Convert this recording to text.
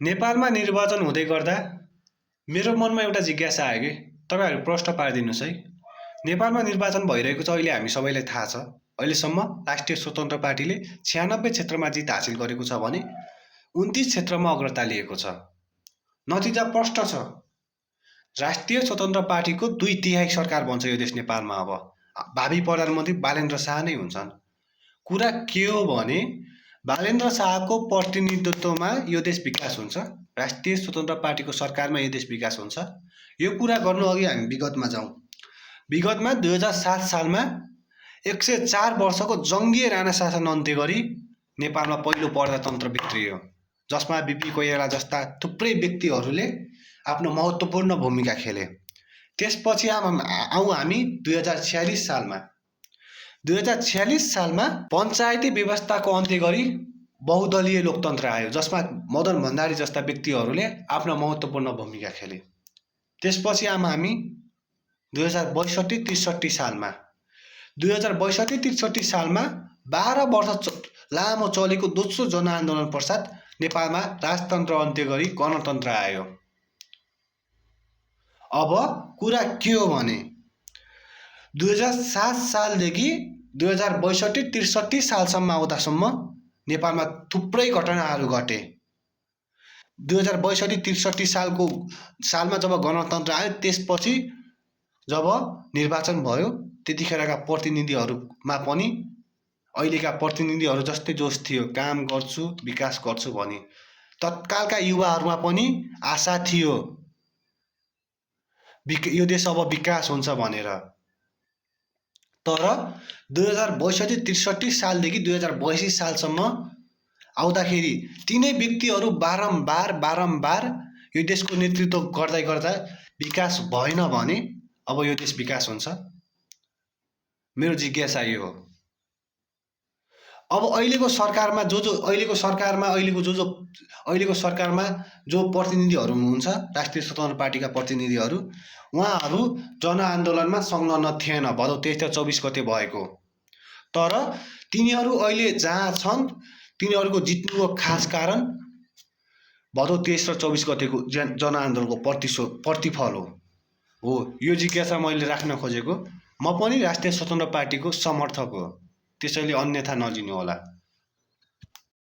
नेपालमा निर्वाचन हुँदै गर्दा मेरो मनमा एउटा जिज्ञासा आयो कि तपाईहरु प्रश्न पारिदिनुस् है। नेपालमा निर्वाचन भइरहेको छ, अहिले हामी सबैलाई थाहा छ। अहिलेसम्म राष्ट्रिय स्वतन्त्र पार्टीले 96 क्षेत्रमा जित हासिल गरेको छ भने 29 क्षेत्रमा अग्रता लिएको छ। नतिजा प्रष्ट छ। राष्ट्रिय स्वतन्त्र पार्टीको 2/3 सरकार बन्छ यो देश नेपालमा। अब भावी प्रधानमन्त्री बालेन्द्र शाह नै हुन्छन्। कुरा के हो भने बालेन्द्र शाहको प्रतिनिधित्वमा यो देश विकास हुन्छ, राष्ट्रिय स्वतन्त्र पार्टीको सरकारमा यो देश विकास हुन्छ। यो कुरा गर्नु अघि हामी विगतमा जाउँ। विगतमा 2007 सालमा 104 वर्षको जङ्गीय राणा शासन अन्त्य गरी नेपालमा पहिलो प्रजातन्त्र भित्रियो, जसमा बीपी कोइराला जस्ता थुप्रै व्यक्तिहरूले आफ्नो महत्त्वपूर्ण भूमिका खेले। त्यसपछि आउँ हामी 2046 सालमा। 2046 सालमा पञ्चायती व्यवस्थाको अन्त्य गरी बहुदलीय लोकतन्त्र आयो, जसमा मदन भण्डारी जस्ता व्यक्तिहरूले आफ्नो महत्त्वपूर्ण भूमिका खेले। त्यसपछि हामी 2062-63 सालमा। 2062-63 सालमा 12 वर्ष लामो चलेको दोस्रो जनआन्दोलन पश्चात नेपालमा राजतन्त्र अन्त्य गरी गणतन्त्र आयो। अब कुरा के हो भने 2007 सालदेखि 2062-63 सालसम्म आउँदासम्म नेपालमा थुप्रै घटनाहरू घटे। 2062-63 सालमा जब गणतन्त्र आयो, त्यसपछि जब निर्वाचन भयो, त्यतिखेरका प्रतिनिधिहरूमा पनि अहिलेका प्रतिनिधिहरू जस्तै जोस थियो, काम गर्छु विकास गर्छु भनी। तत्कालका युवाहरूमा पनि आशा थियो यो देश अब विकास हुन्छ भनेर। तर 2062-63 सालदेखि 2082 सालसम्म आउँदाखेरि तिनै व्यक्तिहरू बारम्बार यो देशको नेतृत्व गर्दै गर्दा विकास भएन भने अब यो देश विकास हुन्छ? मेरो जिज्ञासा यो हो। अब अहिलेको सरकारमा जो प्रतिनिधिहरू हुनुहुन्छ, राष्ट्रिय स्वतन्त्र पार्टीका प्रतिनिधिहरू, उहाँहरू जनआन्दोलनमा संलग्न थिएन भदौ 23 र 24 गते भएको। तर तिनीहरू अहिले जहाँ छन्, तिनीहरूको जित्नुको खास कारण भदौ 23 र 24 गतेको जनआन्दोलनको प्रतिफल हो। यो जिज्ञासा मैले राख्न खोजेको। म पनि राष्ट्रिय स्वतन्त्र पार्टीको समर्थक हो, त्यसैले अन्यथा नलिनु होला।